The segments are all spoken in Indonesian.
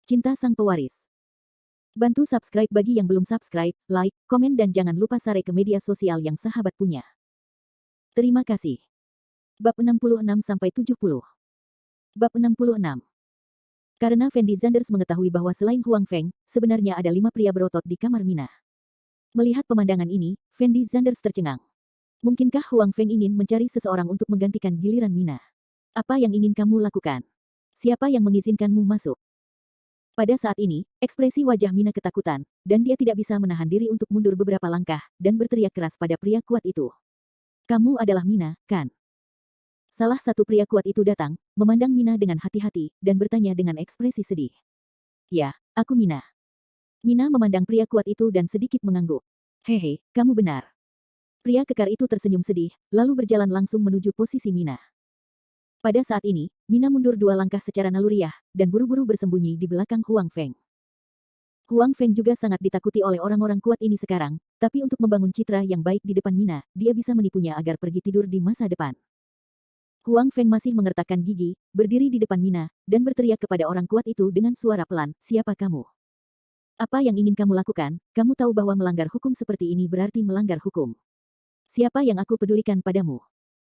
Cinta Sang Pewaris. Bantu subscribe bagi yang belum subscribe, like, komen dan jangan lupa share ke media sosial yang sahabat punya. Terima kasih. Bab 66-70. Bab 66. Karena Fendi Zanders mengetahui bahwa selain Huang Feng, sebenarnya ada 5 pria berotot di kamar Mina. Melihat pemandangan ini, Fendi Zanders tercengang. Mungkinkah Huang Feng ingin mencari seseorang untuk menggantikan giliran Mina? Apa yang ingin kamu lakukan? Siapa yang mengizinkanmu masuk? Pada saat ini, ekspresi wajah Mina ketakutan, dan dia tidak bisa menahan diri untuk mundur beberapa langkah, dan berteriak keras pada pria kuat itu. Kamu adalah Mina, kan? Salah satu pria kuat itu datang, memandang Mina dengan hati-hati, dan bertanya dengan ekspresi sedih. Ya, aku Mina. Mina memandang pria kuat itu dan sedikit mengangguk. Hehe, kamu benar. Pria kekar itu tersenyum sedih, lalu berjalan langsung menuju posisi Mina. Pada saat ini, Mina mundur 2 langkah secara naluriah, dan buru-buru bersembunyi di belakang Huang Feng. Huang Feng juga sangat ditakuti oleh orang-orang kuat ini sekarang, tapi untuk membangun citra yang baik di depan Mina, dia bisa menipunya agar pergi tidur di masa depan. Huang Feng masih mengertakkan gigi, berdiri di depan Mina, dan berteriak kepada orang kuat itu dengan suara pelan, siapa kamu? Apa yang ingin kamu lakukan? Kamu tahu bahwa melanggar hukum seperti ini berarti melanggar hukum. Siapa yang aku pedulikan padamu?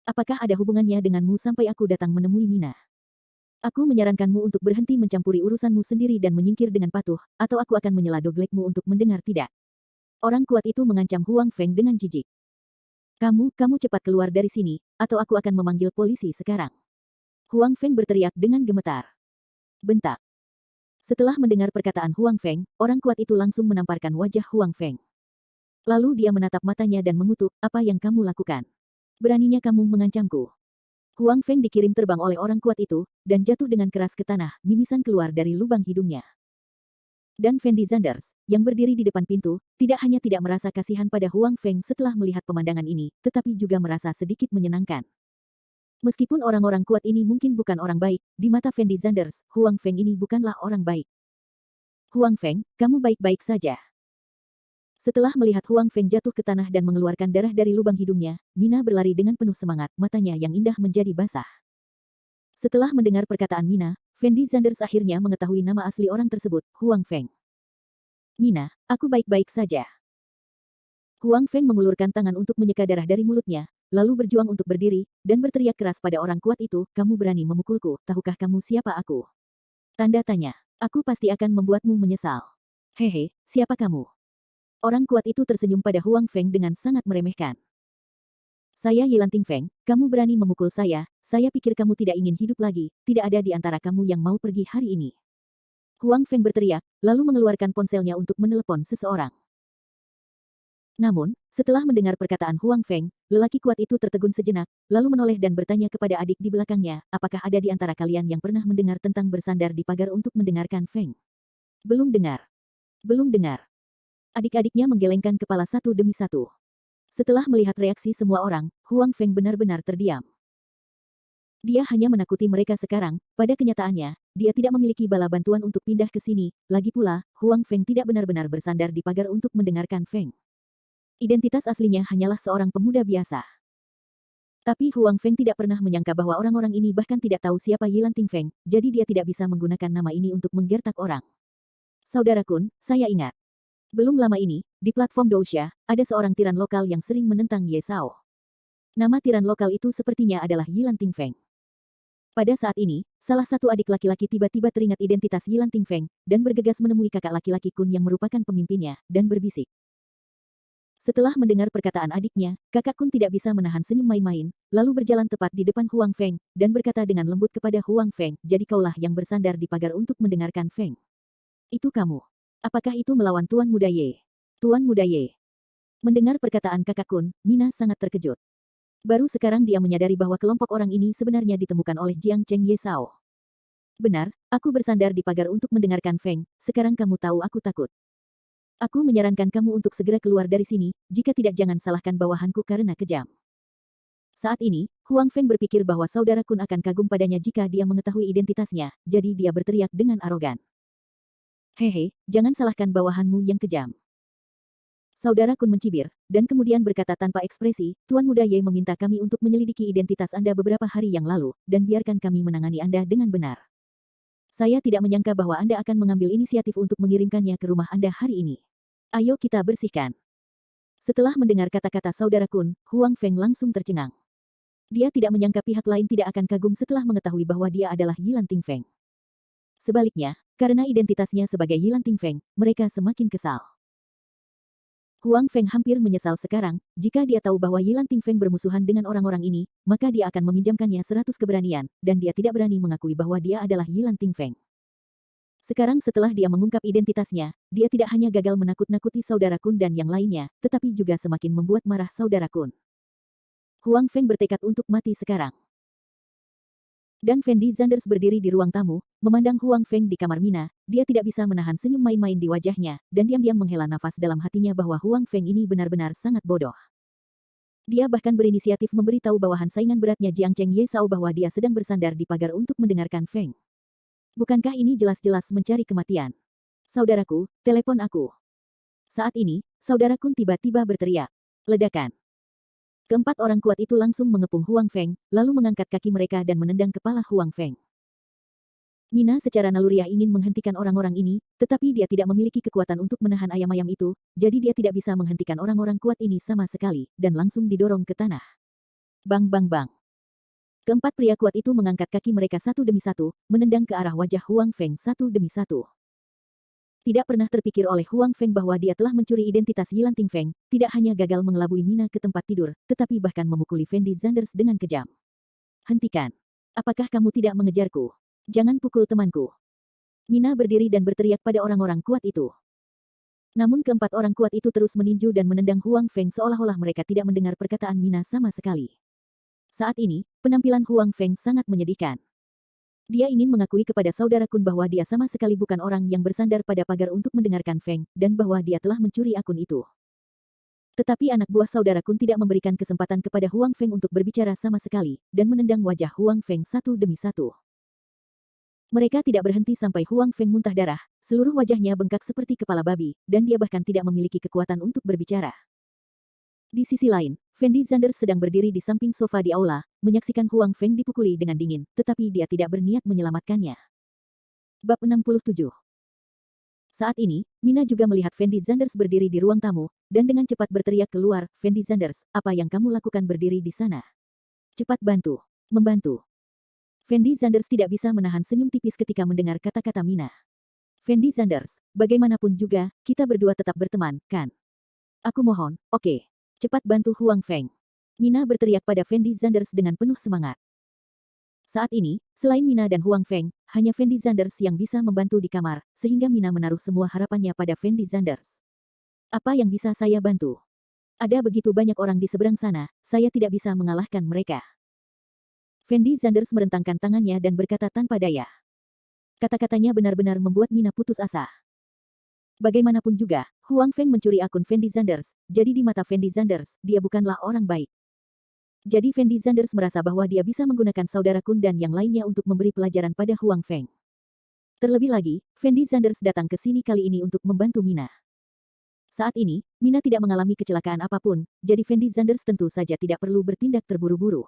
Apakah ada hubungannya denganmu sampai aku datang menemui Mina? Aku menyarankanmu untuk berhenti mencampuri urusanmu sendiri dan menyingkir dengan patuh, atau aku akan menyela doglekmu untuk mendengar tidak. Orang kuat itu mengancam Huang Feng dengan jijik. Kamu cepat keluar dari sini, atau aku akan memanggil polisi sekarang. Huang Feng berteriak dengan gemetar. Bentak. Setelah mendengar perkataan Huang Feng, orang kuat itu langsung menamparkan wajah Huang Feng. Lalu dia menatap matanya dan mengutuk, apa yang kamu lakukan? Beraninya kamu mengancamku. Huang Feng dikirim terbang oleh orang kuat itu, dan jatuh dengan keras ke tanah, mimisan keluar dari lubang hidungnya. Dan Fendi Zanders, yang berdiri di depan pintu, tidak hanya tidak merasa kasihan pada Huang Feng setelah melihat pemandangan ini, tetapi juga merasa sedikit menyenangkan. Meskipun orang-orang kuat ini mungkin bukan orang baik, di mata Fendi Zanders, Huang Feng ini bukanlah orang baik. Huang Feng, kamu baik-baik saja. Setelah melihat Huang Feng jatuh ke tanah dan mengeluarkan darah dari lubang hidungnya, Mina berlari dengan penuh semangat, matanya yang indah menjadi basah. Setelah mendengar perkataan Mina, Fendi Zanders akhirnya mengetahui nama asli orang tersebut, Huang Feng. Mina, aku baik-baik saja. Huang Feng mengulurkan tangan untuk menyeka darah dari mulutnya, lalu berjuang untuk berdiri, dan berteriak keras pada orang kuat itu, kamu berani memukulku, tahukah kamu siapa aku? Tanda tanya, aku pasti akan membuatmu menyesal. Hehe, siapa kamu? Orang kuat itu tersenyum pada Huang Feng dengan sangat meremehkan. Saya Yilanting Feng, kamu berani memukul saya pikir kamu tidak ingin hidup lagi, tidak ada di antara kamu yang mau pergi hari ini. Huang Feng berteriak, lalu mengeluarkan ponselnya untuk menelepon seseorang. Namun, setelah mendengar perkataan Huang Feng, lelaki kuat itu tertegun sejenak, lalu menoleh dan bertanya kepada adik di belakangnya, apakah ada di antara kalian yang pernah mendengar tentang bersandar di pagar untuk mendengarkan Feng? Belum dengar. Belum dengar. Adik-adiknya menggelengkan kepala satu demi satu. Setelah melihat reaksi semua orang, Huang Feng benar-benar terdiam. Dia hanya menakuti mereka sekarang, pada kenyataannya, dia tidak memiliki bala bantuan untuk pindah ke sini, lagi pula, Huang Feng tidak benar-benar bersandar di pagar untuk mendengarkan Feng. Identitas aslinya hanyalah seorang pemuda biasa. Tapi Huang Feng tidak pernah menyangka bahwa orang-orang ini bahkan tidak tahu siapa Yilanting Feng, jadi dia tidak bisa menggunakan nama ini untuk menggertak orang. Saudara Kun, saya ingat. Belum lama ini, di platform Dousha, ada seorang tiran lokal yang sering menentang Ye Sao. Nama tiran lokal itu sepertinya adalah Yilanting Feng. Pada saat ini, salah satu adik laki-laki tiba-tiba teringat identitas Yilanting Feng, dan bergegas menemui kakak laki-laki Kun yang merupakan pemimpinnya, dan berbisik. Setelah mendengar perkataan adiknya, kakak Kun tidak bisa menahan senyum main-main, lalu berjalan tepat di depan Huang Feng, dan berkata dengan lembut kepada Huang Feng, jadi kaulah yang bersandar di pagar untuk mendengarkan Feng. Itu kamu. Apakah itu melawan Tuan Muda Ye? Tuan Muda Ye. Mendengar perkataan kakak Kun, Mina sangat terkejut. Baru sekarang dia menyadari bahwa kelompok orang ini sebenarnya ditemukan oleh Jiang Cheng Ye Sao. Benar, aku bersandar di pagar untuk mendengarkan Feng, sekarang kamu tahu aku takut. Aku menyarankan kamu untuk segera keluar dari sini, jika tidak jangan salahkan bawahanku karena kejam. Saat ini, Huang Feng berpikir bahwa saudara Kun akan kagum padanya jika dia mengetahui identitasnya, jadi dia berteriak dengan arogan. Hehe, jangan salahkan bawahanmu yang kejam. Saudara Kun mencibir, dan kemudian berkata tanpa ekspresi, Tuan Muda Ye meminta kami untuk menyelidiki identitas Anda beberapa hari yang lalu, dan biarkan kami menangani Anda dengan benar. Saya tidak menyangka bahwa Anda akan mengambil inisiatif untuk mengirimkannya ke rumah Anda hari ini. Ayo kita bersihkan. Setelah mendengar kata-kata saudara Kun, Huang Feng langsung tercengang. Dia tidak menyangka pihak lain tidak akan kagum setelah mengetahui bahwa dia adalah Yilan Ting Feng. Sebaliknya, karena identitasnya sebagai Yilan Ting Feng, mereka semakin kesal. Huang Feng hampir menyesal sekarang, jika dia tahu bahwa Yilan Ting Feng bermusuhan dengan orang-orang ini, maka dia akan meminjamkannya 100 keberanian, dan dia tidak berani mengakui bahwa dia adalah Yilan Ting Feng. Sekarang setelah dia mengungkap identitasnya, dia tidak hanya gagal menakut-nakuti saudara Kun dan yang lainnya, tetapi juga semakin membuat marah saudara Kun. Huang Feng bertekad untuk mati sekarang. Dan Fendi Zanders berdiri di ruang tamu, memandang Huang Feng di kamar Mina, dia tidak bisa menahan senyum main-main di wajahnya, dan diam-diam menghela nafas dalam hatinya bahwa Huang Feng ini benar-benar sangat bodoh. Dia bahkan berinisiatif memberitahu bawahan saingan beratnya Jiang Cheng Ye Sao bahwa dia sedang bersandar di pagar untuk mendengarkan Feng. Bukankah ini jelas-jelas mencari kematian? Saudaraku, telepon aku. Saat ini, saudara Kun tiba-tiba berteriak. Ledakan. Keempat orang kuat itu langsung mengepung Huang Feng, lalu mengangkat kaki mereka dan menendang kepala Huang Feng. Mina secara naluriah ingin menghentikan orang-orang ini, tetapi dia tidak memiliki kekuatan untuk menahan ayam-ayam itu, jadi dia tidak bisa menghentikan orang-orang kuat ini sama sekali, dan langsung didorong ke tanah. Bang bang bang. Keempat pria kuat itu mengangkat kaki mereka satu demi satu, menendang ke arah wajah Huang Feng satu demi satu. Tidak pernah terpikir oleh Huang Feng bahwa dia telah mencuri identitas Yilan Ting Feng, tidak hanya gagal mengelabui Mina ke tempat tidur, tetapi bahkan memukuli Fendi Zanders dengan kejam. Hentikan. Apakah kamu tidak mengejarku? Jangan pukul temanku. Mina berdiri dan berteriak pada orang-orang kuat itu. Namun keempat orang kuat itu terus meninju dan menendang Huang Feng seolah-olah mereka tidak mendengar perkataan Mina sama sekali. Saat ini, penampilan Huang Feng sangat menyedihkan. Dia ingin mengakui kepada saudara Kun bahwa dia sama sekali bukan orang yang bersandar pada pagar untuk mendengarkan Feng, dan bahwa dia telah mencuri akun itu. Tetapi anak buah saudara Kun tidak memberikan kesempatan kepada Huang Feng untuk berbicara sama sekali, dan menendang wajah Huang Feng satu demi satu. Mereka tidak berhenti sampai Huang Feng muntah darah, seluruh wajahnya bengkak seperti kepala babi, dan dia bahkan tidak memiliki kekuatan untuk berbicara. Di sisi lain, Fendi Zanders sedang berdiri di samping sofa di aula, menyaksikan Huang Feng dipukuli dengan dingin, tetapi dia tidak berniat menyelamatkannya. Bab 67. Saat ini, Mina juga melihat Fendi Zanders berdiri di ruang tamu, dan dengan cepat berteriak keluar, Fendi Zanders, apa yang kamu lakukan berdiri di sana? Cepat bantu. Membantu. Fendi Zanders tidak bisa menahan senyum tipis ketika mendengar kata-kata Mina. Fendi Zanders, bagaimanapun juga, kita berdua tetap berteman, kan? Aku mohon, oke. Cepat bantu Huang Feng. Mina berteriak pada Fendi Zanders dengan penuh semangat. Saat ini, selain Mina dan Huang Feng, hanya Fendi Zanders yang bisa membantu di kamar, sehingga Mina menaruh semua harapannya pada Fendi Zanders. Apa yang bisa saya bantu? Ada begitu banyak orang di seberang sana, saya tidak bisa mengalahkan mereka. Fendi Zanders merentangkan tangannya dan berkata tanpa daya. Kata-katanya benar-benar membuat Mina putus asa. Bagaimanapun juga, Huang Feng mencuri akun Fendi Zanders, jadi di mata Fendi Zanders, dia bukanlah orang baik. Jadi Fendi Zanders merasa bahwa dia bisa menggunakan saudara Kun dan yang lainnya untuk memberi pelajaran pada Huang Feng. Terlebih lagi, Fendi Zanders datang ke sini kali ini untuk membantu Mina. Saat ini, Mina tidak mengalami kecelakaan apapun, jadi Fendi Zanders tentu saja tidak perlu bertindak terburu-buru.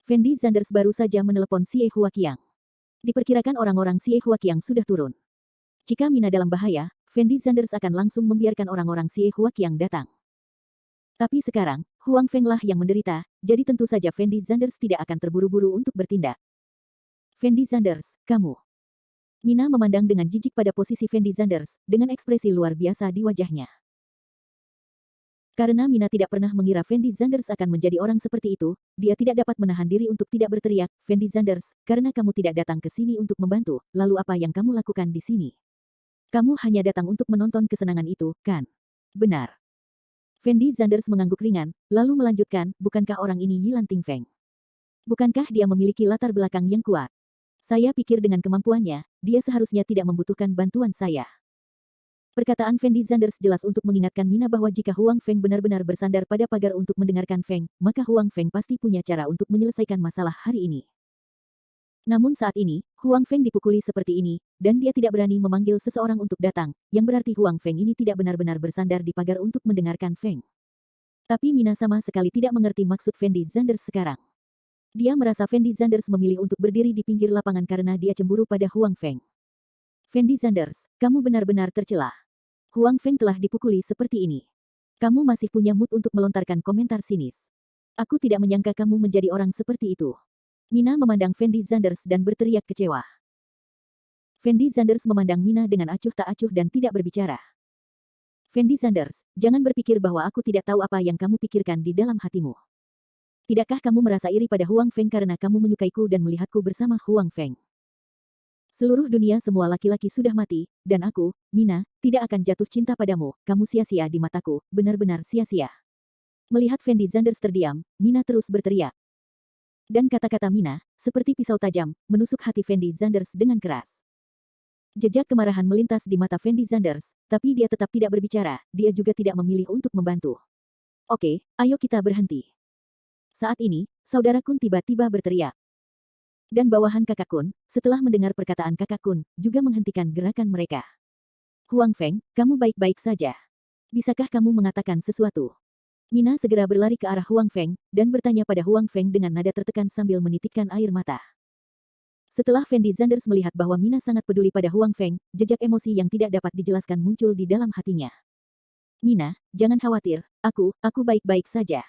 Fendi Zanders baru saja menelepon Xie Huaqiang. Diperkirakan orang-orang Xie Huaqiang sudah turun. Jika Mina dalam bahaya, Fendi Zanders akan langsung membiarkan orang-orang Xie Huaqiang datang. Tapi sekarang, Huang Feng lah yang menderita, jadi tentu saja Fendi Zanders tidak akan terburu-buru untuk bertindak. Fendi Zanders, kamu. Mina memandang dengan jijik pada posisi Fendi Zanders, dengan ekspresi luar biasa di wajahnya. Karena Mina tidak pernah mengira Fendi Zanders akan menjadi orang seperti itu, dia tidak dapat menahan diri untuk tidak berteriak, Fendi Zanders, karena kamu tidak datang ke sini untuk membantu, lalu apa yang kamu lakukan di sini? Kamu hanya datang untuk menonton kesenangan itu, kan? Benar. Fendi Zanders mengangguk ringan, lalu melanjutkan, bukankah orang ini Yilan Ting Feng? Bukankah dia memiliki latar belakang yang kuat? Saya pikir dengan kemampuannya, dia seharusnya tidak membutuhkan bantuan saya. Perkataan Fendi Zanders jelas untuk mengingatkan Mina bahwa jika Huang Feng benar-benar bersandar pada pagar untuk mendengarkan Feng, maka Huang Feng pasti punya cara untuk menyelesaikan masalah hari ini. Namun saat ini, Huang Feng dipukuli seperti ini, dan dia tidak berani memanggil seseorang untuk datang, yang berarti Huang Feng ini tidak benar-benar bersandar di pagar untuk mendengarkan Feng. Tapi Mina sama sekali tidak mengerti maksud Fendi Zanders sekarang. Dia merasa Fendi Zanders memilih untuk berdiri di pinggir lapangan karena dia cemburu pada Huang Feng. Fendi Zanders, kamu benar-benar tercela. Huang Feng telah dipukuli seperti ini. Kamu masih punya mood untuk melontarkan komentar sinis. Aku tidak menyangka kamu menjadi orang seperti itu. Mina memandang Fendi Zanders dan berteriak kecewa. Fendi Zanders memandang Mina dengan acuh tak acuh dan tidak berbicara. Fendi Zanders, jangan berpikir bahwa aku tidak tahu apa yang kamu pikirkan di dalam hatimu. Tidakkah kamu merasa iri pada Huang Feng karena kamu menyukaiku dan melihatku bersama Huang Feng? Seluruh dunia semua laki-laki sudah mati, dan aku, Mina, tidak akan jatuh cinta padamu, kamu sia-sia di mataku, benar-benar sia-sia. Melihat Fendi Zanders terdiam, Mina terus berteriak. Dan kata-kata Mina, seperti pisau tajam, menusuk hati Fendi Zanders dengan keras. Jejak kemarahan melintas di mata Fendi Zanders, tapi dia tetap tidak berbicara, dia juga tidak memilih untuk membantu. Oke, ayo kita berhenti. Saat ini, saudara Kun tiba-tiba berteriak. Dan bawahan kakak Kun, setelah mendengar perkataan kakak Kun, juga menghentikan gerakan mereka. Huang Feng, kamu baik-baik saja. Bisakah kamu mengatakan sesuatu? Mina segera berlari ke arah Huang Feng, dan bertanya pada Huang Feng dengan nada tertekan sambil menitikkan air mata. Setelah Fendi Zanders melihat bahwa Mina sangat peduli pada Huang Feng, jejak emosi yang tidak dapat dijelaskan muncul di dalam hatinya. Mina, jangan khawatir, aku baik-baik saja.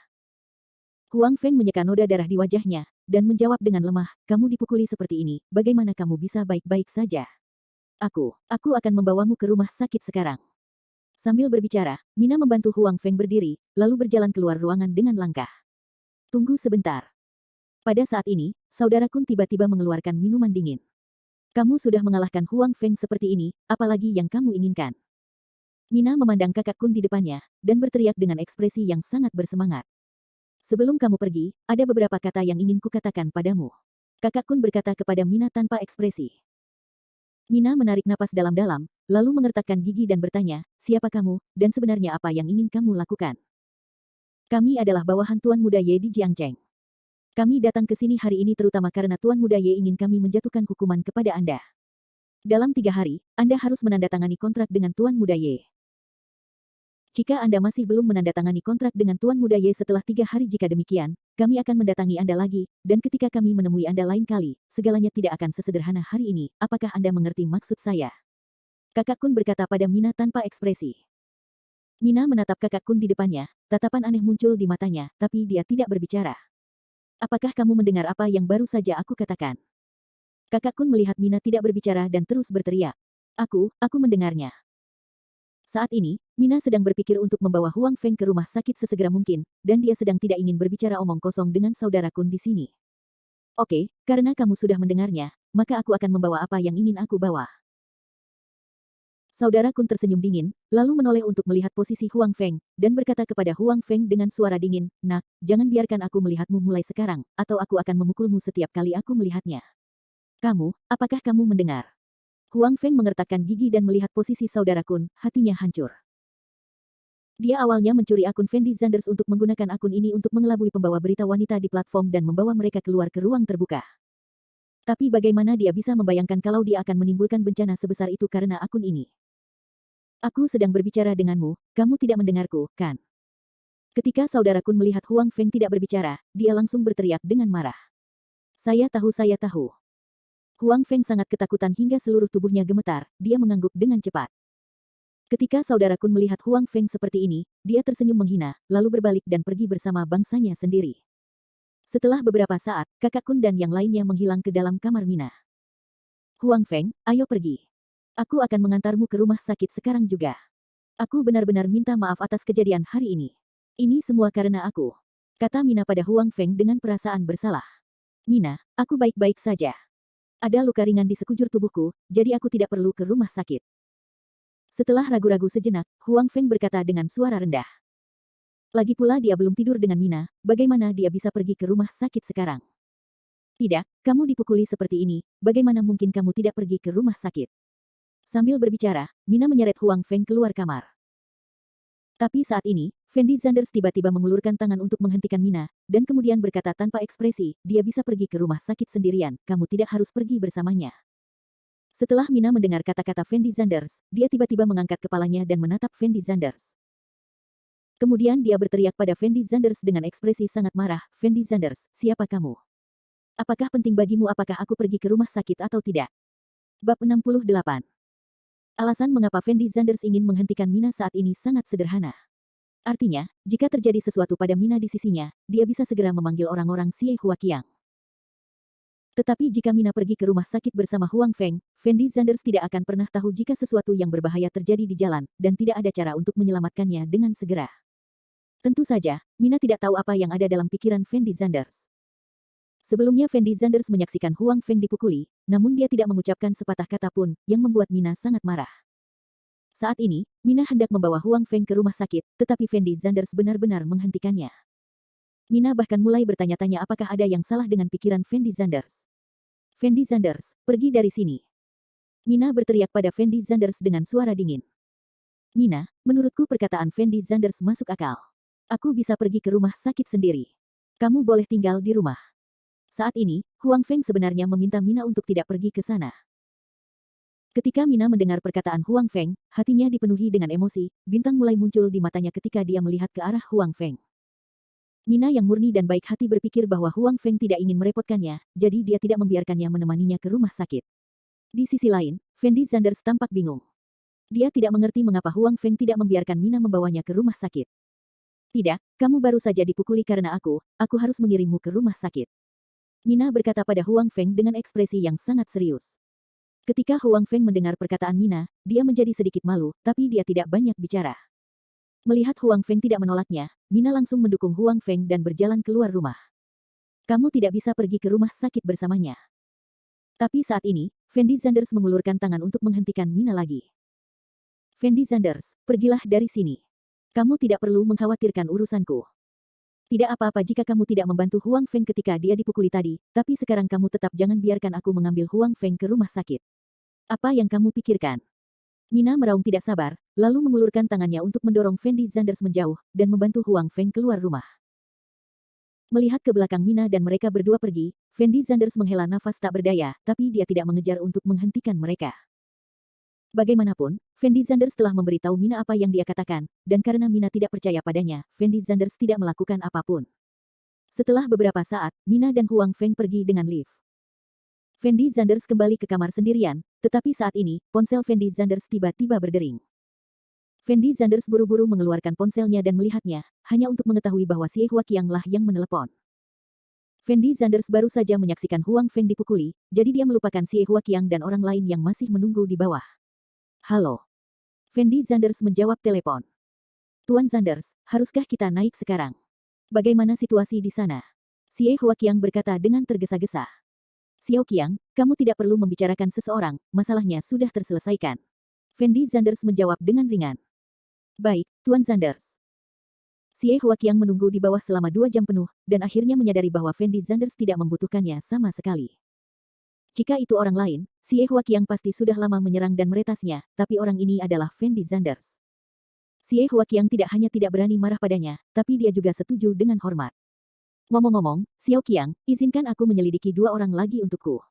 Huang Feng menyeka noda darah di wajahnya, dan menjawab dengan lemah, kamu dipukuli seperti ini, bagaimana kamu bisa baik-baik saja? Aku akan membawamu ke rumah sakit sekarang. Sambil berbicara, Mina membantu Huang Feng berdiri, lalu berjalan keluar ruangan dengan langkah. Tunggu sebentar. Pada saat ini, saudara Kun tiba-tiba mengeluarkan minuman dingin. Kamu sudah mengalahkan Huang Feng seperti ini, apalagi yang kamu inginkan? Mina memandang kakak Kun di depannya, dan berteriak dengan ekspresi yang sangat bersemangat. Sebelum kamu pergi, ada beberapa kata yang ingin kukatakan padamu. Kakak Kun berkata kepada Mina tanpa ekspresi. Mina menarik napas dalam-dalam, lalu mengertakkan gigi dan bertanya, siapa kamu, dan sebenarnya apa yang ingin kamu lakukan? Kami adalah bawahan Tuan Muda Ye di Jiangcheng. Kami datang ke sini hari ini terutama karena Tuan Muda Ye ingin kami menjatuhkan hukuman kepada Anda. Dalam 3 hari, Anda harus menandatangani kontrak dengan Tuan Muda Ye. Jika Anda masih belum menandatangani kontrak dengan Tuan Muda Ye setelah 3 hari jika demikian, kami akan mendatangi Anda lagi, dan ketika kami menemui Anda lain kali, segalanya tidak akan sesederhana hari ini, apakah Anda mengerti maksud saya? Kakak Kun berkata pada Mina tanpa ekspresi. Mina menatap kakak Kun di depannya, tatapan aneh muncul di matanya, tapi dia tidak berbicara. Apakah kamu mendengar apa yang baru saja aku katakan? Kakak Kun melihat Mina tidak berbicara dan terus berteriak. Aku mendengarnya. Saat ini, Mina sedang berpikir untuk membawa Huang Feng ke rumah sakit sesegera mungkin, dan dia sedang tidak ingin berbicara omong kosong dengan saudara Kun di sini. Oke, karena kamu sudah mendengarnya, maka aku akan membawa apa yang ingin aku bawa. Saudara Kun tersenyum dingin, lalu menoleh untuk melihat posisi Huang Feng, dan berkata kepada Huang Feng dengan suara dingin, nak, jangan biarkan aku melihatmu mulai sekarang, atau aku akan memukulmu setiap kali aku melihatnya. Apakah kamu mendengar? Huang Feng mengertakkan gigi dan melihat posisi saudara Kun, hatinya hancur. Dia awalnya mencuri akun Fendi Zanders untuk menggunakan akun ini untuk mengelabui pembawa berita wanita di platform dan membawa mereka keluar ke ruang terbuka. Tapi bagaimana dia bisa membayangkan kalau dia akan menimbulkan bencana sebesar itu karena akun ini? Aku sedang berbicara denganmu, kamu tidak mendengarku, kan? Ketika saudara Kun melihat Huang Feng tidak berbicara, dia langsung berteriak dengan marah. Saya tahu. Huang Feng sangat ketakutan hingga seluruh tubuhnya gemetar, dia mengangguk dengan cepat. Ketika saudara Kun melihat Huang Feng seperti ini, dia tersenyum menghina, lalu berbalik dan pergi bersama bangsanya sendiri. Setelah beberapa saat, kakak Kun dan yang lainnya menghilang ke dalam kamar Mina. Huang Feng, ayo pergi. Aku akan mengantarmu ke rumah sakit sekarang juga. Aku benar-benar minta maaf atas kejadian hari ini. Ini semua karena aku. Kata Mina pada Huang Feng dengan perasaan bersalah. Mina, aku baik-baik saja. Ada luka ringan di sekujur tubuhku, jadi aku tidak perlu ke rumah sakit. Setelah ragu-ragu sejenak, Huang Feng berkata dengan suara rendah. Lagi pula dia belum tidur dengan Mina, bagaimana dia bisa pergi ke rumah sakit sekarang? Tidak, kamu dipukuli seperti ini, bagaimana mungkin kamu tidak pergi ke rumah sakit? Sambil berbicara, Mina menyeret Huang Feng keluar kamar. Tapi saat ini, Fendi Zanders tiba-tiba mengulurkan tangan untuk menghentikan Mina, dan kemudian berkata tanpa ekspresi, dia bisa pergi ke rumah sakit sendirian, kamu tidak harus pergi bersamanya. Setelah Mina mendengar kata-kata Fendi Zanders, dia tiba-tiba mengangkat kepalanya dan menatap Fendi Zanders. Kemudian dia berteriak pada Fendi Zanders dengan ekspresi sangat marah, Fendi Zanders, siapa kamu? Apakah penting bagimu apakah aku pergi ke rumah sakit atau tidak? Bab 68 Alasan mengapa Fendi Zanders ingin menghentikan Mina saat ini sangat sederhana. Artinya, jika terjadi sesuatu pada Mina di sisinya, dia bisa segera memanggil orang-orang Xie Huaqiang. Tetapi jika Mina pergi ke rumah sakit bersama Huang Feng, Fendi Zanders tidak akan pernah tahu jika sesuatu yang berbahaya terjadi di jalan, dan tidak ada cara untuk menyelamatkannya dengan segera. Tentu saja, Mina tidak tahu apa yang ada dalam pikiran Fendi Zanders. Sebelumnya Fendi Zanders menyaksikan Huang Feng dipukuli, namun dia tidak mengucapkan sepatah kata pun, yang membuat Mina sangat marah. Saat ini, Mina hendak membawa Huang Feng ke rumah sakit, tetapi Fendi Zanders benar-benar menghentikannya. Mina bahkan mulai bertanya-tanya apakah ada yang salah dengan pikiran Fendi Zanders. Fendi Zanders, pergi dari sini. Mina berteriak pada Fendi Zanders dengan suara dingin. Mina, menurutku perkataan Fendi Zanders masuk akal. Aku bisa pergi ke rumah sakit sendiri. Kamu boleh tinggal di rumah. Saat ini, Huang Feng sebenarnya meminta Mina untuk tidak pergi ke sana. Ketika Mina mendengar perkataan Huang Feng, hatinya dipenuhi dengan emosi, bintang mulai muncul di matanya ketika dia melihat ke arah Huang Feng. Mina yang murni dan baik hati berpikir bahwa Huang Feng tidak ingin merepotkannya, jadi dia tidak membiarkannya menemaninya ke rumah sakit. Di sisi lain, Fendi Zanders tampak bingung. Dia tidak mengerti mengapa Huang Feng tidak membiarkan Mina membawanya ke rumah sakit. Tidak, kamu baru saja dipukuli karena aku harus mengirimmu ke rumah sakit. Mina berkata pada Huang Feng dengan ekspresi yang sangat serius. Ketika Huang Feng mendengar perkataan Mina, dia menjadi sedikit malu, tapi dia tidak banyak bicara. Melihat Huang Feng tidak menolaknya, Mina langsung mendukung Huang Feng dan berjalan keluar rumah. Kamu tidak bisa pergi ke rumah sakit bersamanya. Tapi saat ini, Fendi Zanders mengulurkan tangan untuk menghentikan Mina lagi. Fendi Zanders, pergilah dari sini. Kamu tidak perlu mengkhawatirkan urusanku. Tidak apa-apa jika kamu tidak membantu Huang Feng ketika dia dipukuli tadi, tapi sekarang kamu tetap jangan biarkan aku mengambil Huang Feng ke rumah sakit. Apa yang kamu pikirkan? Mina meraung tidak sabar, lalu mengulurkan tangannya untuk mendorong Fendi Zanders menjauh, dan membantu Huang Feng keluar rumah. Melihat ke belakang Mina dan mereka berdua pergi, Fendi Zanders menghela nafas tak berdaya, tapi dia tidak mengejar untuk menghentikan mereka. Bagaimanapun, Fendi Zanders telah memberitahu Mina apa yang dia katakan, dan karena Mina tidak percaya padanya, Fendi Zanders tidak melakukan apapun. Setelah beberapa saat, Mina dan Huang Feng pergi dengan lift. Fendi Zanders kembali ke kamar sendirian, tetapi saat ini, ponsel Fendi Zanders tiba-tiba berdering. Fendi Zanders buru-buru mengeluarkan ponselnya dan melihatnya, hanya untuk mengetahui bahwa Xie Huaqiang lah yang menelepon. Fendi Zanders baru saja menyaksikan Huang Feng dipukuli, jadi dia melupakan Xie Huaqiang dan orang lain yang masih menunggu di bawah. Halo. Fendi Zanders menjawab telepon. Tuan Zanders, haruskah kita naik sekarang? Bagaimana situasi di sana? Xie Huaqiang berkata dengan tergesa-gesa. Xiao Qiang, kamu tidak perlu membicarakan seseorang, masalahnya sudah terselesaikan. Fendi Zanders menjawab dengan ringan. Baik, Tuan Zanders. Xie Huaqiang menunggu di bawah selama 2 jam penuh, dan akhirnya menyadari bahwa Fendi Zanders tidak membutuhkannya sama sekali. Jika itu orang lain, Xie Huaqiang pasti sudah lama menyerang dan meretasnya, tapi orang ini adalah Fendi Zanders. Xie Huaqiang tidak hanya tidak berani marah padanya, tapi dia juga setuju dengan hormat. Ngomong-ngomong, Xiao Qiang, izinkan aku menyelidiki 2 orang lagi untukku.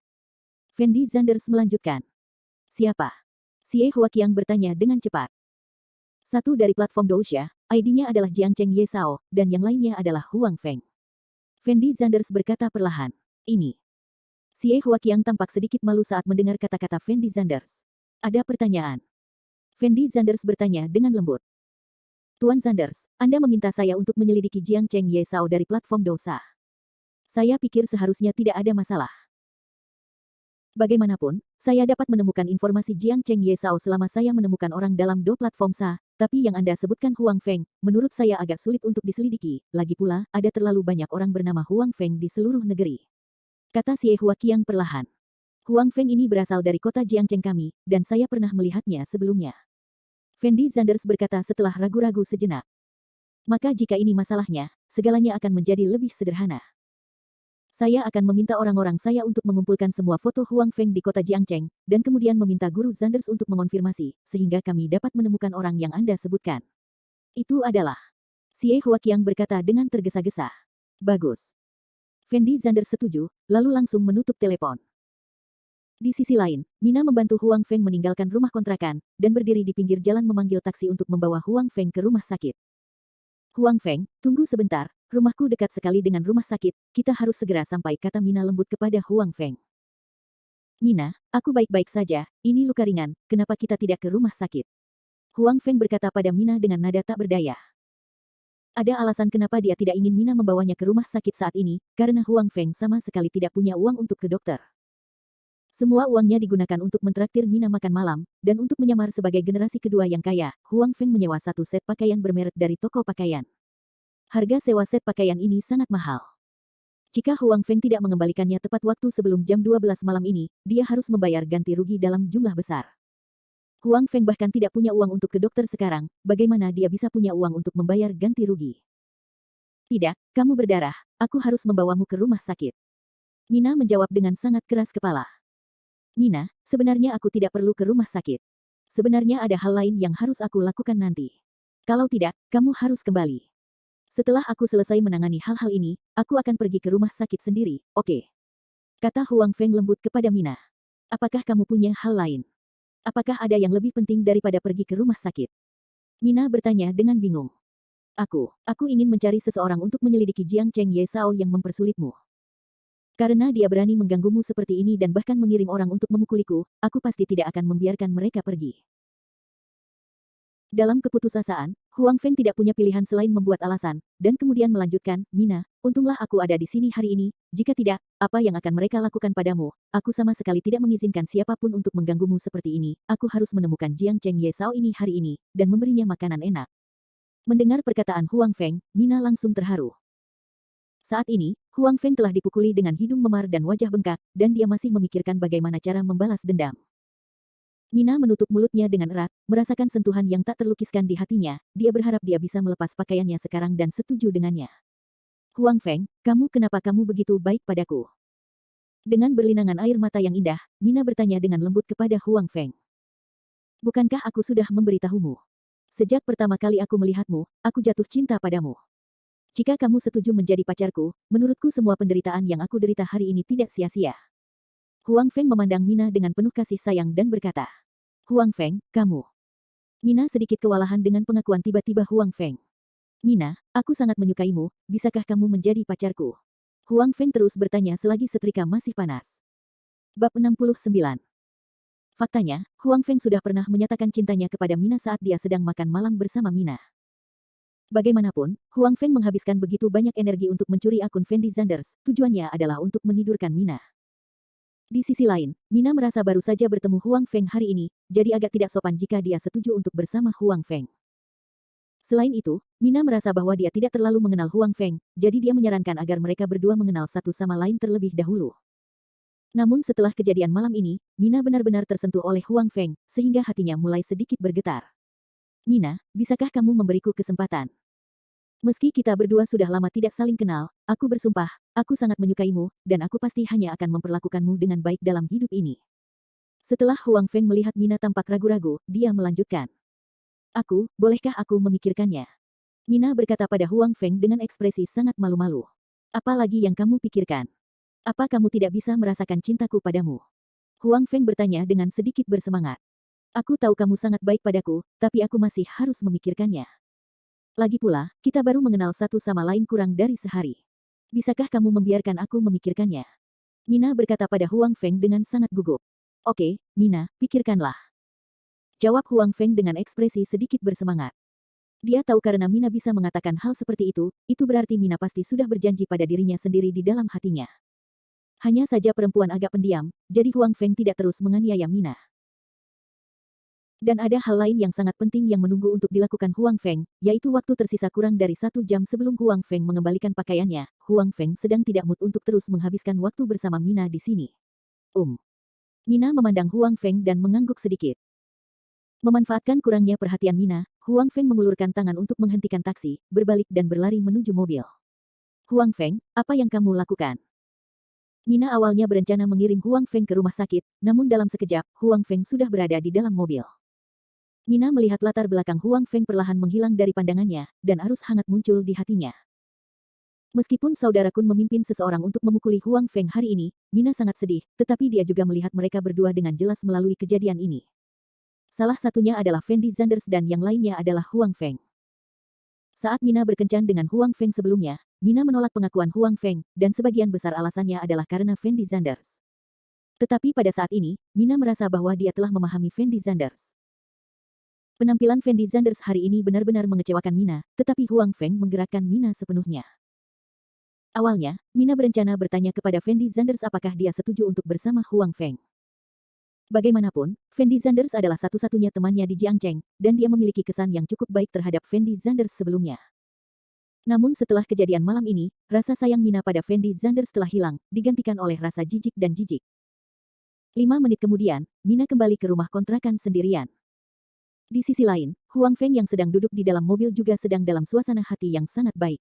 Fendi Zanders melanjutkan. Siapa? Xie Huaqiang bertanya dengan cepat. Satu dari platform Dousha, ID-nya adalah Jiang Cheng Ye Sao, dan yang lainnya adalah Huang Feng. Fendi Zanders berkata perlahan. Ini. Xie Huaqiang tampak sedikit malu saat mendengar kata-kata Fendi Zanders. Ada pertanyaan. Fendi Zanders bertanya dengan lembut. Tuan Zanders, Anda meminta saya untuk menyelidiki Jiang Cheng Ye Sao dari platform Dosa. Saya pikir seharusnya tidak ada masalah. Bagaimanapun, saya dapat menemukan informasi Jiang Cheng Ye Sao selama saya menemukan orang dalam Do platform Sa, tapi yang Anda sebutkan Huang Feng, menurut saya agak sulit untuk diselidiki, lagi pula, ada terlalu banyak orang bernama Huang Feng di seluruh negeri. Kata Xie Huaqiang perlahan. Huang Feng ini berasal dari kota Jiangcheng kami, dan saya pernah melihatnya sebelumnya. Fendi Zanders berkata setelah ragu-ragu sejenak. Maka jika ini masalahnya, segalanya akan menjadi lebih sederhana. Saya akan meminta orang-orang saya untuk mengumpulkan semua foto Huang Feng di kota Jiangcheng, dan kemudian meminta guru Zanders untuk mengonfirmasi, sehingga kami dapat menemukan orang yang Anda sebutkan. Itu adalah. Xie Huaqiang berkata dengan tergesa-gesa. Bagus. Fendi Zanders setuju, lalu langsung menutup telepon. Di sisi lain, Mina membantu Huang Feng meninggalkan rumah kontrakan, dan berdiri di pinggir jalan memanggil taksi untuk membawa Huang Feng ke rumah sakit. Huang Feng, tunggu sebentar, rumahku dekat sekali dengan rumah sakit, kita harus segera sampai, kata Mina lembut kepada Huang Feng. Mina, aku baik-baik saja, ini luka ringan, kenapa kita tidak ke rumah sakit? Huang Feng berkata pada Mina dengan nada tak berdaya. Ada alasan kenapa dia tidak ingin Mina membawanya ke rumah sakit saat ini, karena Huang Feng sama sekali tidak punya uang untuk ke dokter. Semua uangnya digunakan untuk mentraktir Mina makan malam, dan untuk menyamar sebagai generasi kedua yang kaya, Huang Feng menyewa satu set pakaian bermerek dari toko pakaian. Harga sewa set pakaian ini sangat mahal. Jika Huang Feng tidak mengembalikannya tepat waktu sebelum jam 12 malam ini, dia harus membayar ganti rugi dalam jumlah besar. Huang Feng bahkan tidak punya uang untuk ke dokter sekarang, bagaimana dia bisa punya uang untuk membayar ganti rugi? Tidak, kamu berdarah, aku harus membawamu ke rumah sakit. Mina menjawab dengan sangat keras kepala. Mina, sebenarnya aku tidak perlu ke rumah sakit. Sebenarnya ada hal lain yang harus aku lakukan nanti. Kalau tidak, kamu harus kembali. Setelah aku selesai menangani hal-hal ini, aku akan pergi ke rumah sakit sendiri, oke? Kata Huang Feng lembut kepada Mina. Apakah kamu punya hal lain? Apakah ada yang lebih penting daripada pergi ke rumah sakit? Mina bertanya dengan bingung. Aku ingin mencari seseorang untuk menyelidiki Jiang Cheng Ye Sao yang mempersulitmu. Karena dia berani mengganggumu seperti ini dan bahkan mengirim orang untuk memukuliku, aku pasti tidak akan membiarkan mereka pergi. Dalam keputusasaan, Huang Feng tidak punya pilihan selain membuat alasan, dan kemudian melanjutkan, Mina, untunglah aku ada di sini hari ini, jika tidak, apa yang akan mereka lakukan padamu? Aku sama sekali tidak mengizinkan siapapun untuk mengganggumu seperti ini, aku harus menemukan Jiang Cheng Ye Sao ini hari ini, dan memberinya makanan enak. Mendengar perkataan Huang Feng, Mina langsung terharu. Saat ini, Huang Feng telah dipukuli dengan hidung memar dan wajah bengkak, dan dia masih memikirkan bagaimana cara membalas dendam. Mina menutup mulutnya dengan erat, merasakan sentuhan yang tak terlukiskan di hatinya, dia berharap dia bisa melepas pakaiannya sekarang dan setuju dengannya. Huang Feng, kenapa kamu begitu baik padaku? Dengan berlinangan air mata yang indah, Mina bertanya dengan lembut kepada Huang Feng. Bukankah aku sudah memberitahumu? Sejak pertama kali aku melihatmu, aku jatuh cinta padamu. Jika kamu setuju menjadi pacarku, menurutku semua penderitaan yang aku derita hari ini tidak sia-sia. Huang Feng memandang Mina dengan penuh kasih sayang dan berkata, Huang Feng, kamu. Mina sedikit kewalahan dengan pengakuan tiba-tiba Huang Feng. Mina, aku sangat menyukaimu, bisakah kamu menjadi pacarku? Huang Feng terus bertanya selagi setrika masih panas. Bab 69. Faktanya, Huang Feng sudah pernah menyatakan cintanya kepada Mina saat dia sedang makan malam bersama Mina. Bagaimanapun, Huang Feng menghabiskan begitu banyak energi untuk mencuri akun Fendi Zanders, tujuannya adalah untuk menidurkan Mina. Di sisi lain, Mina merasa baru saja bertemu Huang Feng hari ini, jadi agak tidak sopan jika dia setuju untuk bersama Huang Feng. Selain itu, Mina merasa bahwa dia tidak terlalu mengenal Huang Feng, jadi dia menyarankan agar mereka berdua mengenal satu sama lain terlebih dahulu. Namun setelah kejadian malam ini, Mina benar-benar tersentuh oleh Huang Feng, sehingga hatinya mulai sedikit bergetar. Mina, bisakah kamu memberiku kesempatan? Meski kita berdua sudah lama tidak saling kenal, aku bersumpah, aku sangat menyukaimu, dan aku pasti hanya akan memperlakukanmu dengan baik dalam hidup ini. Setelah Huang Feng melihat Mina tampak ragu-ragu, dia melanjutkan. Bolehkah aku memikirkannya? Mina berkata pada Huang Feng dengan ekspresi sangat malu-malu. Apa lagi yang kamu pikirkan? Apa kamu tidak bisa merasakan cintaku padamu? Huang Feng bertanya dengan sedikit bersemangat. Aku tahu kamu sangat baik padaku, tapi aku masih harus memikirkannya. Lagi pula, kita baru mengenal satu sama lain kurang dari sehari. Bisakah kamu membiarkan aku memikirkannya? Mina berkata pada Huang Feng dengan sangat gugup. Oke, Mina, pikirkanlah. Jawab Huang Feng dengan ekspresi sedikit bersemangat. Dia tahu karena Mina bisa mengatakan hal seperti itu berarti Mina pasti sudah berjanji pada dirinya sendiri di dalam hatinya. Hanya saja perempuan agak pendiam, jadi Huang Feng tidak terus menganiaya Mina. Dan ada hal lain yang sangat penting yang menunggu untuk dilakukan Huang Feng, yaitu waktu tersisa kurang dari 1 jam sebelum Huang Feng mengembalikan pakaiannya. Huang Feng sedang tidak mood untuk terus menghabiskan waktu bersama Mina di sini. Mina memandang Huang Feng dan mengangguk sedikit. Memanfaatkan kurangnya perhatian Mina, Huang Feng mengulurkan tangan untuk menghentikan taksi, berbalik dan berlari menuju mobil. Huang Feng, apa yang kamu lakukan? Mina awalnya berencana mengirim Huang Feng ke rumah sakit, namun dalam sekejap, Huang Feng sudah berada di dalam mobil. Mina melihat latar belakang Huang Feng perlahan menghilang dari pandangannya, dan arus hangat muncul di hatinya. Meskipun saudara Kun memimpin seseorang untuk memukuli Huang Feng hari ini, Mina sangat sedih, tetapi dia juga melihat mereka berdua dengan jelas melalui kejadian ini. Salah satunya adalah Fendi Zanders dan yang lainnya adalah Huang Feng. Saat Mina berkencan dengan Huang Feng sebelumnya, Mina menolak pengakuan Huang Feng, dan sebagian besar alasannya adalah karena Fendi Zanders. Tetapi pada saat ini, Mina merasa bahwa dia telah memahami Fendi Zanders. Penampilan Fendi Zanders hari ini benar-benar mengecewakan Mina, tetapi Huang Feng menggerakkan Mina sepenuhnya. Awalnya, Mina berencana bertanya kepada Fendi Zanders apakah dia setuju untuk bersama Huang Feng. Bagaimanapun, Fendi Zanders adalah satu-satunya temannya di Jiangcheng, dan dia memiliki kesan yang cukup baik terhadap Fendi Zanders sebelumnya. Namun setelah kejadian malam ini, rasa sayang Mina pada Fendi Zanders telah hilang, digantikan oleh rasa jijik dan jijik. 5 menit kemudian, Mina kembali ke rumah kontrakan sendirian. Di sisi lain, Huang Feng yang sedang duduk di dalam mobil juga sedang dalam suasana hati yang sangat baik.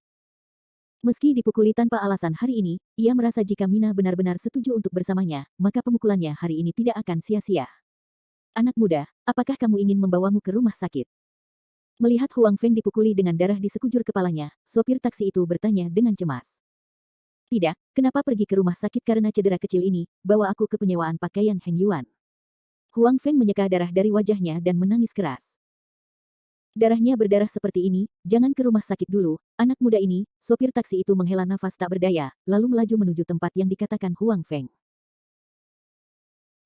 Meski dipukuli tanpa alasan hari ini, ia merasa jika Mina benar-benar setuju untuk bersamanya, maka pemukulannya hari ini tidak akan sia-sia. Anak muda, apakah kamu ingin membawamu ke rumah sakit? Melihat Huang Feng dipukuli dengan darah di sekujur kepalanya, sopir taksi itu bertanya dengan cemas. Tidak, kenapa pergi ke rumah sakit karena cedera kecil ini, bawa aku ke penyewaan pakaian Heng Yuan. Huang Feng menyeka darah dari wajahnya dan menangis keras. Darahnya berdarah seperti ini, jangan ke rumah sakit dulu, anak muda ini. Sopir taksi itu menghela nafas tak berdaya, lalu melaju menuju tempat yang dikatakan Huang Feng.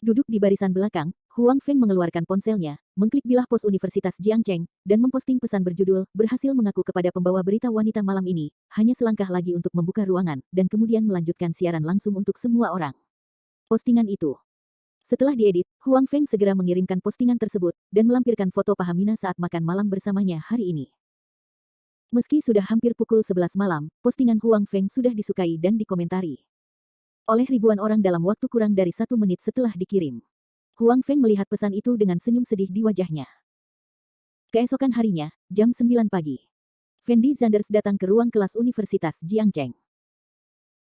Duduk di barisan belakang, Huang Feng mengeluarkan ponselnya, mengklik bilah pos Universitas Jiangcheng, dan memposting pesan berjudul, berhasil mengaku kepada pembawa berita wanita malam ini, hanya selangkah lagi untuk membuka ruangan, dan kemudian melanjutkan siaran langsung untuk semua orang. Postingan itu. Setelah diedit, Huang Feng segera mengirimkan postingan tersebut, dan melampirkan foto paha Mina saat makan malam bersamanya hari ini. Meski sudah hampir pukul 11 malam, postingan Huang Feng sudah disukai dan dikomentari oleh ribuan orang dalam waktu kurang dari 1 menit setelah dikirim. Huang Feng melihat pesan itu dengan senyum sedih di wajahnya. Keesokan harinya, jam 9 pagi. Fendi Zanders datang ke ruang kelas Universitas Jiangcheng.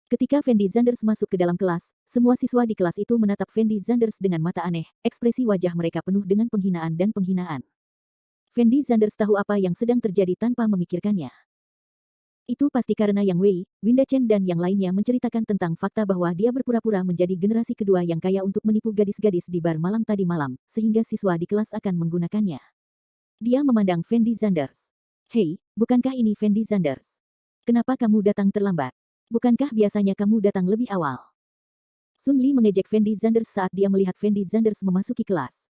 Ketika Fendi Zanders masuk ke dalam kelas, semua siswa di kelas itu menatap Fendi Zanders dengan mata aneh, ekspresi wajah mereka penuh dengan penghinaan dan penghinaan. Fendi Zanders tahu apa yang sedang terjadi tanpa memikirkannya. Itu pasti karena Yang Wei, Winda Chen dan yang lainnya menceritakan tentang fakta bahwa dia berpura-pura menjadi generasi kedua yang kaya untuk menipu gadis-gadis di bar malam tadi malam, sehingga siswa di kelas akan menggunakannya. Dia memandang Fendi Zanders. Hei, bukankah ini Fendi Zanders? Kenapa kamu datang terlambat? Bukankah biasanya kamu datang lebih awal? Sun Li mengejek Fendi Zanders saat dia melihat Fendi Zanders memasuki kelas.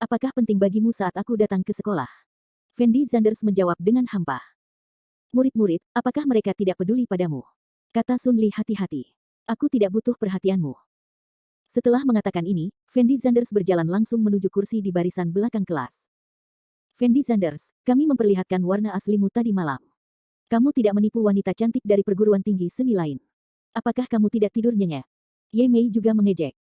Apakah penting bagimu saat aku datang ke sekolah? Fendi Zanders menjawab dengan hampa. Murid-murid, apakah mereka tidak peduli padamu? Kata Sun Li hati-hati. Aku tidak butuh perhatianmu. Setelah mengatakan ini, Fendi Zanders berjalan langsung menuju kursi di barisan belakang kelas. Fendi Zanders, kami memperlihatkan warna aslimu tadi malam. Kamu tidak menipu wanita cantik dari perguruan tinggi seni lain. Apakah kamu tidak tidur nyenyak? Ye Mei juga mengejek.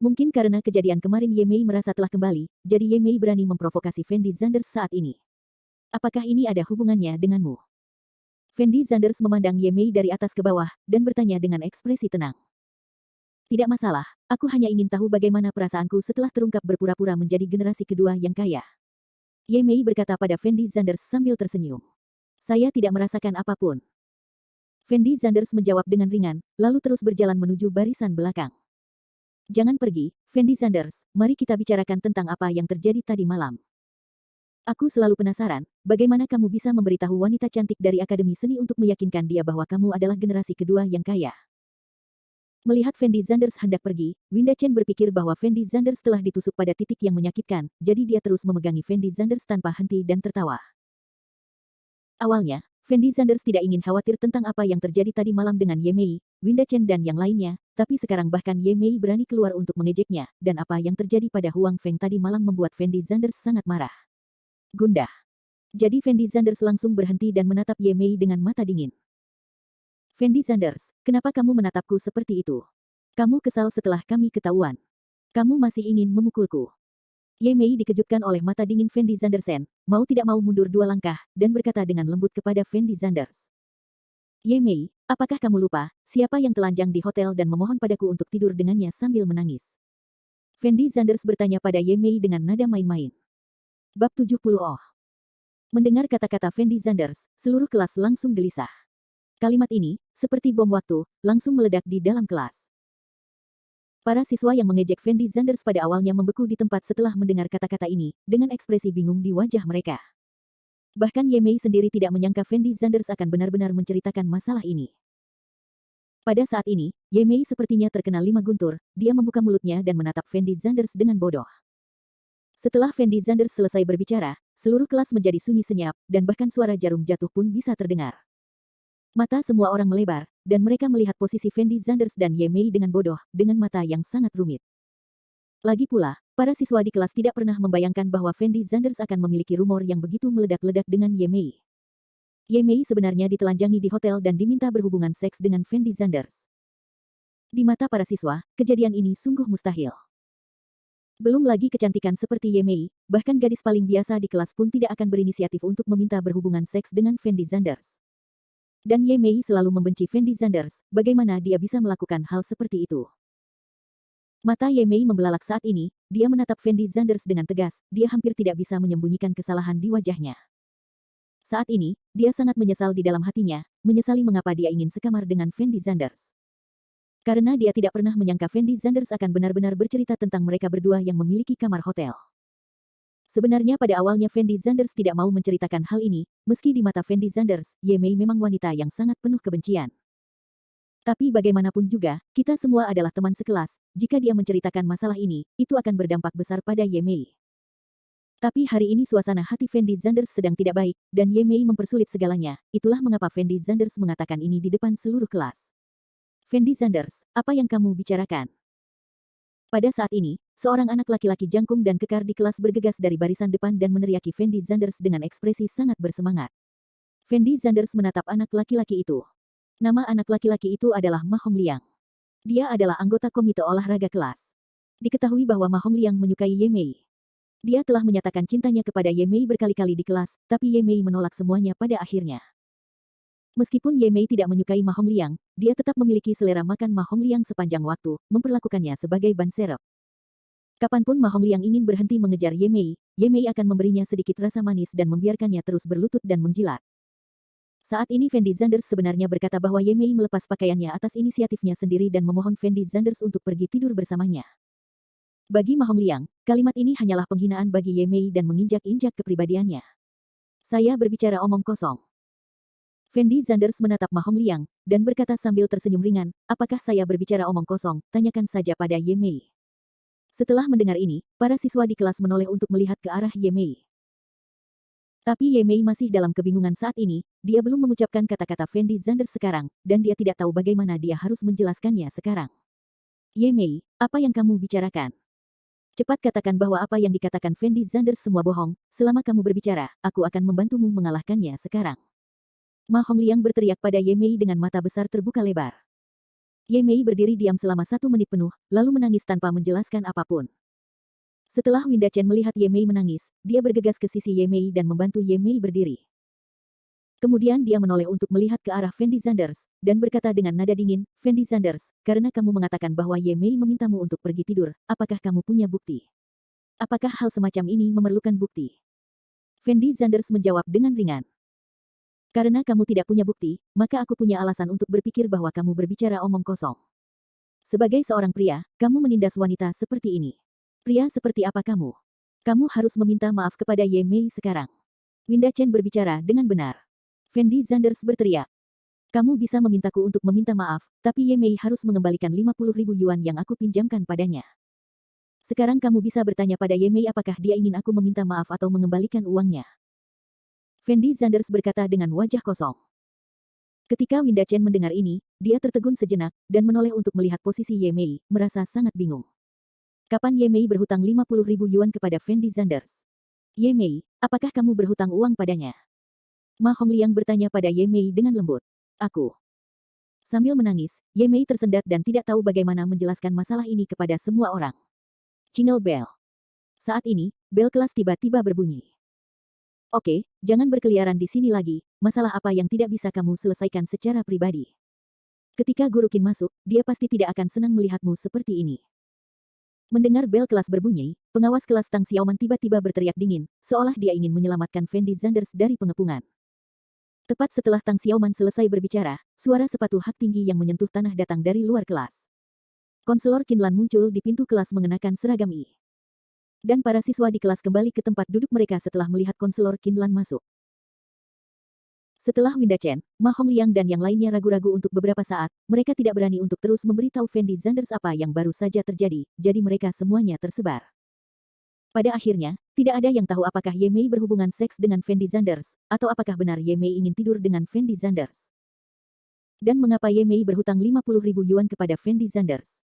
Mungkin karena kejadian kemarin Ye Mei merasa telah kembali, jadi Ye Mei berani memprovokasi Fendi Zanders saat ini. Apakah ini ada hubungannya denganmu? Fendi Zanders memandang Ye Mei dari atas ke bawah, dan bertanya dengan ekspresi tenang. Tidak masalah, aku hanya ingin tahu bagaimana perasaanku setelah terungkap berpura-pura menjadi generasi kedua yang kaya. Ye Mei berkata pada Fendi Zanders sambil tersenyum. Saya tidak merasakan apapun. Fendi Zanders menjawab dengan ringan, lalu terus berjalan menuju barisan belakang. Jangan pergi, Fendi Zanders, mari kita bicarakan tentang apa yang terjadi tadi malam. Aku selalu penasaran, bagaimana kamu bisa memberitahu wanita cantik dari Akademi Seni untuk meyakinkan dia bahwa kamu adalah generasi kedua yang kaya. Melihat Fendi Zanders hendak pergi, Winda Chen berpikir bahwa Fendi Zanders telah ditusuk pada titik yang menyakitkan, jadi dia terus memegangi Fendi Zanders tanpa henti dan tertawa. Awalnya, Fendi Zanders tidak ingin khawatir tentang apa yang terjadi tadi malam dengan Ye Mei, Winda Chen dan yang lainnya, tapi sekarang bahkan Ye Mei berani keluar untuk mengejeknya, dan apa yang terjadi pada Huang Feng tadi malam membuat Fendi Zanders sangat marah. Gundah. Jadi Fendi Zanders langsung berhenti dan menatap Ye Mei dengan mata dingin. Fendi Zanders, kenapa kamu menatapku seperti itu? Kamu kesal setelah kami ketahuan. Kamu masih ingin memukulku. Ye Mei dikejutkan oleh mata dingin Fendi Zandersen, mau tidak mau mundur 2 langkah, dan berkata dengan lembut kepada Fendi Zanders. Ye Mei, apakah kamu lupa, siapa yang telanjang di hotel dan memohon padaku untuk tidur dengannya sambil menangis? Fendi Zanders bertanya pada Ye Mei dengan nada main-main. Bab 70 Oh. Mendengar kata-kata Fendi Zanders, seluruh kelas langsung gelisah. Kalimat ini, seperti bom waktu, langsung meledak di dalam kelas. Para siswa yang mengejek Fendi Zanders pada awalnya membeku di tempat setelah mendengar kata-kata ini, dengan ekspresi bingung di wajah mereka. Bahkan Ye Mei sendiri tidak menyangka Fendi Zanders akan benar-benar menceritakan masalah ini. Pada saat ini, Ye Mei sepertinya terkena 5 guntur, dia membuka mulutnya dan menatap Fendi Zanders dengan bodoh. Setelah Fendi Zanders selesai berbicara, seluruh kelas menjadi sunyi senyap, dan bahkan suara jarum jatuh pun bisa terdengar. Mata semua orang melebar, dan mereka melihat posisi Fendi Zanders dan Ye Mei dengan bodoh, dengan mata yang sangat rumit. Lagi pula, para siswa di kelas tidak pernah membayangkan bahwa Fendi Zanders akan memiliki rumor yang begitu meledak-ledak dengan Ye Mei. Ye Mei sebenarnya ditelanjangi di hotel dan diminta berhubungan seks dengan Fendi Zanders. Di mata para siswa, kejadian ini sungguh mustahil. Belum lagi kecantikan seperti Ye Mei, bahkan gadis paling biasa di kelas pun tidak akan berinisiatif untuk meminta berhubungan seks dengan Fendi Zanders. Dan Ye Mei selalu membenci Fendi Zanders, bagaimana dia bisa melakukan hal seperti itu? Mata Ye Mei membelalak saat ini, dia menatap Fendi Zanders dengan tegas, dia hampir tidak bisa menyembunyikan kesalahan di wajahnya. Saat ini, dia sangat menyesal di dalam hatinya, menyesali mengapa dia ingin sekamar dengan Fendi Zanders. Karena dia tidak pernah menyangka Fendi Zanders akan benar-benar bercerita tentang mereka berdua yang memiliki kamar hotel. Sebenarnya pada awalnya Fendi Zanders tidak mau menceritakan hal ini, meski di mata Fendi Zanders, Ye Mei memang wanita yang sangat penuh kebencian. Tapi bagaimanapun juga, kita semua adalah teman sekelas, jika dia menceritakan masalah ini, itu akan berdampak besar pada Ye Mei. Tapi hari ini suasana hati Fendi Zanders sedang tidak baik, dan Ye Mei mempersulit segalanya, itulah mengapa Fendi Zanders mengatakan ini di depan seluruh kelas. Fendi Zanders, apa yang kamu bicarakan? Pada saat ini, seorang anak laki-laki jangkung dan kekar di kelas bergegas dari barisan depan dan meneriaki Fendi Zanders dengan ekspresi sangat bersemangat. Fendi Zanders menatap anak laki-laki itu. Nama anak laki-laki itu adalah Ma Hongliang. Dia adalah anggota komite olahraga kelas. Diketahui bahwa Ma Hongliang menyukai Ye Mei. Dia telah menyatakan cintanya kepada Ye Mei berkali-kali di kelas, tapi Ye Mei menolak semuanya pada akhirnya. Meskipun Ye Mei tidak menyukai Ma Hongliang, dia tetap memiliki selera makan Ma Hongliang sepanjang waktu, memperlakukannya sebagai ban serep. Kapanpun Ma Hongliang ingin berhenti mengejar Ye Mei akan memberinya sedikit rasa manis dan membiarkannya terus berlutut dan menjilat. Saat ini Fendi Zanders sebenarnya berkata bahwa Ye Mei melepas pakaiannya atas inisiatifnya sendiri dan memohon Fendi Zanders untuk pergi tidur bersamanya. Bagi Ma Hongliang, kalimat ini hanyalah penghinaan bagi Ye Mei dan menginjak-injak kepribadiannya. Saya berbicara omong kosong. Fendi Zanders menatap Ma Hongliang, dan berkata sambil tersenyum ringan, apakah saya berbicara omong kosong, tanyakan saja pada Ye Mei. Setelah mendengar ini, para siswa di kelas menoleh untuk melihat ke arah Ye Mei. Tapi Ye Mei masih dalam kebingungan saat ini, dia belum mengucapkan kata-kata Fendi Zanders sekarang, dan dia tidak tahu bagaimana dia harus menjelaskannya sekarang. Ye Mei, apa yang kamu bicarakan? Cepat katakan bahwa apa yang dikatakan Fendi Zanders semua bohong, selama kamu berbicara, aku akan membantumu mengalahkannya sekarang. Ma Hongliang berteriak pada Ye Mei dengan mata besar terbuka lebar. Ye Mei berdiri diam selama 1 menit penuh, lalu menangis tanpa menjelaskan apapun. Setelah Winda Chen melihat Ye Mei menangis, dia bergegas ke sisi Ye Mei dan membantu Ye Mei berdiri. Kemudian dia menoleh untuk melihat ke arah Fendi Zanders, dan berkata dengan nada dingin, Fendi Zanders, karena kamu mengatakan bahwa Ye Mei memintamu untuk pergi tidur, apakah kamu punya bukti? Apakah hal semacam ini memerlukan bukti? Fendi Zanders menjawab dengan ringan. Karena kamu tidak punya bukti, maka aku punya alasan untuk berpikir bahwa kamu berbicara omong kosong. Sebagai seorang pria, kamu menindas wanita seperti ini. Pria seperti apa kamu? Kamu harus meminta maaf kepada Ye Mei sekarang. Winda Chen berbicara dengan benar. Fendi Zanders berteriak. Kamu bisa memintaku untuk meminta maaf, tapi Ye Mei harus mengembalikan 50.000 yuan yang aku pinjamkan padanya. Sekarang kamu bisa bertanya pada Ye Mei apakah dia ingin aku meminta maaf atau mengembalikan uangnya. Fendi Zanders berkata dengan wajah kosong. Ketika Winda Chen mendengar ini, dia tertegun sejenak, dan menoleh untuk melihat posisi Ye Mei, merasa sangat bingung. Kapan Ye Mei berhutang 50.000 yuan kepada Fendi Zanders? Ye Mei, apakah kamu berhutang uang padanya? Ma Hongliang bertanya pada Ye Mei dengan lembut. Aku. Sambil menangis, Ye Mei tersendat dan tidak tahu bagaimana menjelaskan masalah ini kepada semua orang. Jingle bell. Saat ini, bel kelas tiba-tiba berbunyi. Oke, jangan berkeliaran di sini lagi, masalah apa yang tidak bisa kamu selesaikan secara pribadi. Ketika Guru Qin masuk, dia pasti tidak akan senang melihatmu seperti ini. Mendengar bel kelas berbunyi, pengawas kelas Tang Xiaoman tiba-tiba berteriak dingin, seolah dia ingin menyelamatkan Fendi Zanders dari pengepungan. Tepat setelah Tang Xiaoman selesai berbicara, suara sepatu hak tinggi yang menyentuh tanah datang dari luar kelas. Konselor Qinlan muncul di pintu kelas mengenakan seragam I. Dan para siswa di kelas kembali ke tempat duduk mereka setelah melihat konselor Qinlan masuk. Setelah Winda Chen, Ma Hongliang dan yang lainnya ragu-ragu untuk beberapa saat, mereka tidak berani untuk terus memberitahu Fendi Zanders apa yang baru saja terjadi, jadi mereka semuanya tersebar. Pada akhirnya, tidak ada yang tahu apakah Ye Mei berhubungan seks dengan Fendi Zanders, atau apakah benar Ye Mei ingin tidur dengan Fendi Zanders. Dan mengapa Ye Mei berhutang 50.000 yuan kepada Fendi Zanders.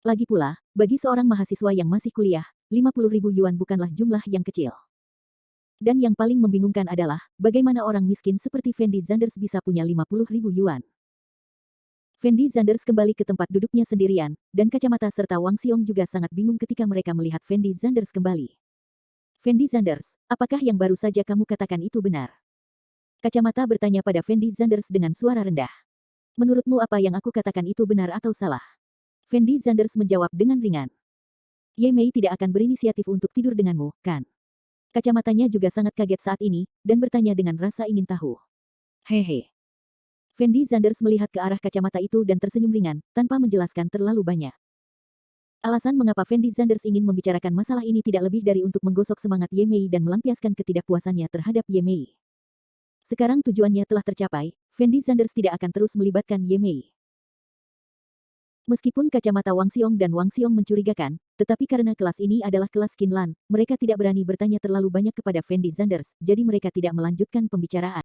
Lagi pula, bagi seorang mahasiswa yang masih kuliah, 50.000 yuan bukanlah jumlah yang kecil. Dan yang paling membingungkan adalah, bagaimana orang miskin seperti Fendi Zanders bisa punya 50.000 yuan. Fendi Zanders kembali ke tempat duduknya sendirian, dan Kacamata serta Wang Xiong juga sangat bingung ketika mereka melihat Fendi Zanders kembali. Fendi Zanders, apakah yang baru saja kamu katakan itu benar? Kacamata bertanya pada Fendi Zanders dengan suara rendah. Menurutmu apa yang aku katakan itu benar atau salah? Fendi Zanders menjawab dengan ringan. Ye Mei tidak akan berinisiatif untuk tidur denganmu, kan? Kacamatanya juga sangat kaget saat ini, dan bertanya dengan rasa ingin tahu. Hehe. Fendi Zanders melihat ke arah kacamata itu dan tersenyum ringan, tanpa menjelaskan terlalu banyak. Alasan mengapa Fendi Zanders ingin membicarakan masalah ini tidak lebih dari untuk menggosok semangat Ye Mei dan melampiaskan ketidakpuasannya terhadap Ye Mei. Sekarang tujuannya telah tercapai, Fendi Zanders tidak akan terus melibatkan Ye Mei. Meskipun kacamata Wang Xiong dan Wang Xiong mencurigakan, tetapi karena kelas ini adalah kelas Qinlan, mereka tidak berani bertanya terlalu banyak kepada Fendi Zanders, jadi mereka tidak melanjutkan pembicaraan.